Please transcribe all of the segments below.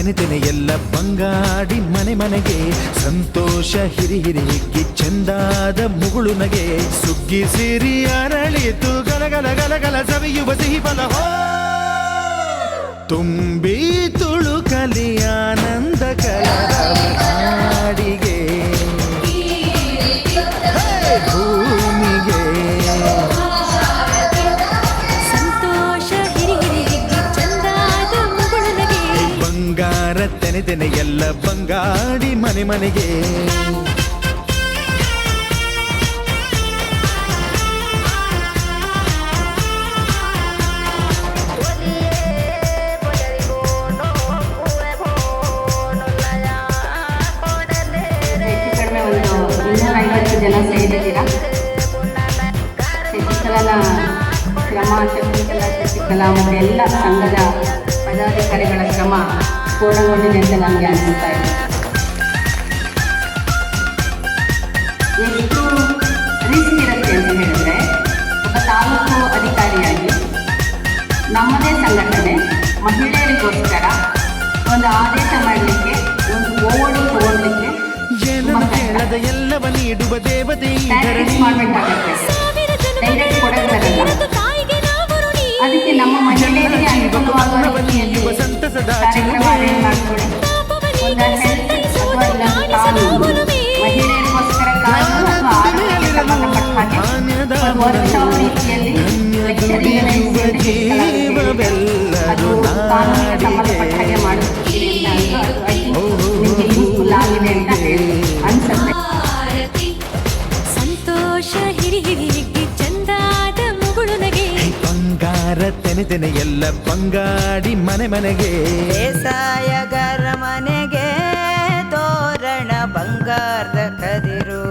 ತೆನೆ ತೆನೆ ಎಲ್ಲ ಬಂಗಾಡಿ ಮನೆ ಮನೆಗೆ ಸಂತೋಷ ಹಿರಿ ಹಿರಿ ಹಿಗ್ಗಿ ಚೆಂದಾದ ಮುಗುಳು ನಗೆ ಸುಗ್ಗಿ ಸಿರಿ ಅರಳಿತು ಗಲಗಲ ಗಲಗಲ ಸವಿಯುವ ಸಿಹಿ ಫಲ ತುಂಬಿ ತುಳುಕಲಿ ಆನಂದ ಕಲರವನಾಡಿಗೆ ಭೂಮಿಗೆ ಸಂತೋಷ ಹಿರಿ ಹಿರಿ ಹಿಗ್ಗಿ ಚಂದಾದ ಮುಗುಳನಗೆ ಬಂಗಾರ ತೆನೆ ತೆನೆ ಎಲ್ಲ ಬಂಗಾಡಿ ಮನೆ ಮನೆಗೆ ಜನ ಸೇರಿದ್ದೀರಾ. ಶಶಿಕಲಾ ಶ್ರಮ, ಶಶಿಕಲಾ ಮತ್ತು ಎಲ್ಲ ಸಂಘದ ಪದಾಧಿಕಾರಿಗಳ ಶ್ರಮ ಪೂರ್ಣಗೊಂಡಿದೆ ಅಂತ ನನಗೆ ಅನಿಸ್ತಾ ಇದೆ. ಎಷ್ಟು ರಿಸ್ಕ್ ಇರುತ್ತೆ ಅಂತ ಹೇಳಿದ್ರೆ, ಒಬ್ಬ ತಾಲೂಕು ಅಧಿಕಾರಿಯಾಗಿ ನಮ್ಮದೇ ಸಂಘಟನೆ ಮಹಿಳೆಯರಿಗೋಸ್ಕರ ಒಂದು ಆದೇಶ ಮಾಡಲಿಕ್ಕೆ, ಒಂದು ಓಡಿ ತಗೊಳ್ಳಿಕ್ಕೆ ಎಲ್ಲವ ನೀಡುವ ದೇವತೆ ಮಾಡಬೇಕಾಗುತ್ತೆ. ಡೈರೆಕ್ಟ್ ಕೊಡೋದಲ್ಲ. ಅದಕ್ಕೆ ನಮ್ಮ ಮಹಿಳೆಯರಿಗೆ ಅನುಕೂಲವಾಗುವ ರೀತಿಯಲ್ಲಿ ಕಾರ್ಯಕ್ರಮ ಅರೇಂಜ್ ಮಾಡಿಕೊಳ್ಳಿ. ಒಂದು ಹೆಲ್ತ್ ಅಥವಾ ಇಲ್ಲ ಕಾನೂನು, ಮಹಿಳೆಯರಿಗೋಸ್ಕರ ಕಾನೂನು ಅಥವಾ ಆರೋಗ್ಯಕ್ಕೆ ಸಂಬಂಧಪಟ್ಟ ಹಾಗೆ ಒಂದು ವರ್ಕ್ಶಾಪ್ ರೀತಿಯಲ್ಲಿ ಅದು ಕಾನೂನಿಗೆ ಸಂಬಂಧಪಟ್ಟ ಹಾಗೆ ಮಾಡುತ್ತೀರಿ ಅಂತ ನಿಮಗೆ ಯೂಸ್ಫುಲ್ ಆಗಿದೆ ಅಂತ ಅನ್ಸುತ್ತೆ. ಸಂತೋಷ ಹಿರಿ ಹಿರಿ ಹಿಗ್ಗಿ ಚಂದಾದ ಮುಗುಳು ನಗೆ ಬಂಗಾರ ತೆನೆ ತೆನೆ ಎಲ್ಲ ಬಂಗಾಡಿ ಮನೆ ಮನೆಗೆ ಬೇಸಾಯಗಾರ ಮನೆಗೆ ತೋರಣ ಬಂಗಾರದ ಕದಿರು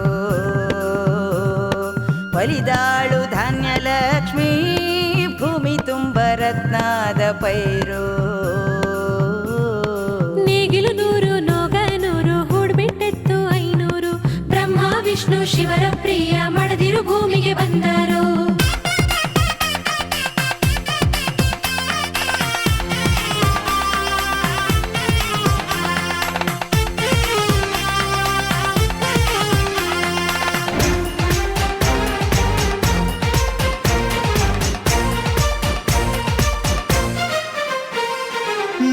ಒಲಿದಾಳು ಧಾನ್ಯ ಲಕ್ಷ್ಮೀ ಭೂಮಿ ತುಂಬ ರತ್ನದ ಪೈರು ನೇಗಿಲು 100 ನೋಗ 100 ಹೂಡ್ಬಿಟ್ಟೆತ್ತು 500 ಬ್ರಹ್ಮ ವಿಷ್ಣು ಶಿವರ ಪ್ರಿಯ ಮಡದಿರು ಭೂಮಿಗೆ ಬಂದರು.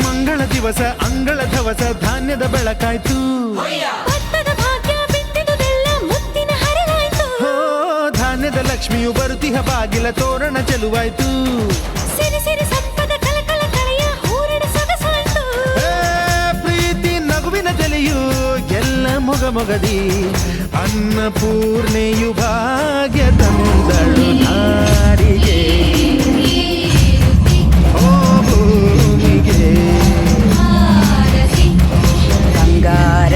ಮಂಗಳ ದಿವಸ ಅಂಗಳ ಧವಸ ಧಾನ್ಯದ ಬೆಳಕಾಯ್ತು. ಭತ್ತದ ಭಾಗ್ಯ ಬಿತ್ತಿದುದೆಲ್ಲ ಮುತ್ತಿನ ಹರಿವಾಯ್ತು. ಧಾನ್ಯದ ಲಕ್ಷ್ಮಿಯು ಬರುತಿಹ ಬಾಗಿಲ ತೋರಣ ಚೆಲುವಾಯ್ತು. ಸಿರಿ ಸಿರಿ ಸಪ್ಪದ ಕಲಕಲ ಕಳೆಯ ಹೂರಣ ಸೊಗಸಾಯ್ತು. ಪ್ರೀತಿ ನಗುವಿನ ಜಲೆಯು ಎಲ್ಲ ಮೊಗ ಮೊಗದಿ ಅನ್ನಪೂರ್ಣೆಯು ಭಾಗ್ಯ ತಂದಳು ನಾರಿಗೆ ಓ ಭೂಮಿಗೆ ಬಂಗಾರ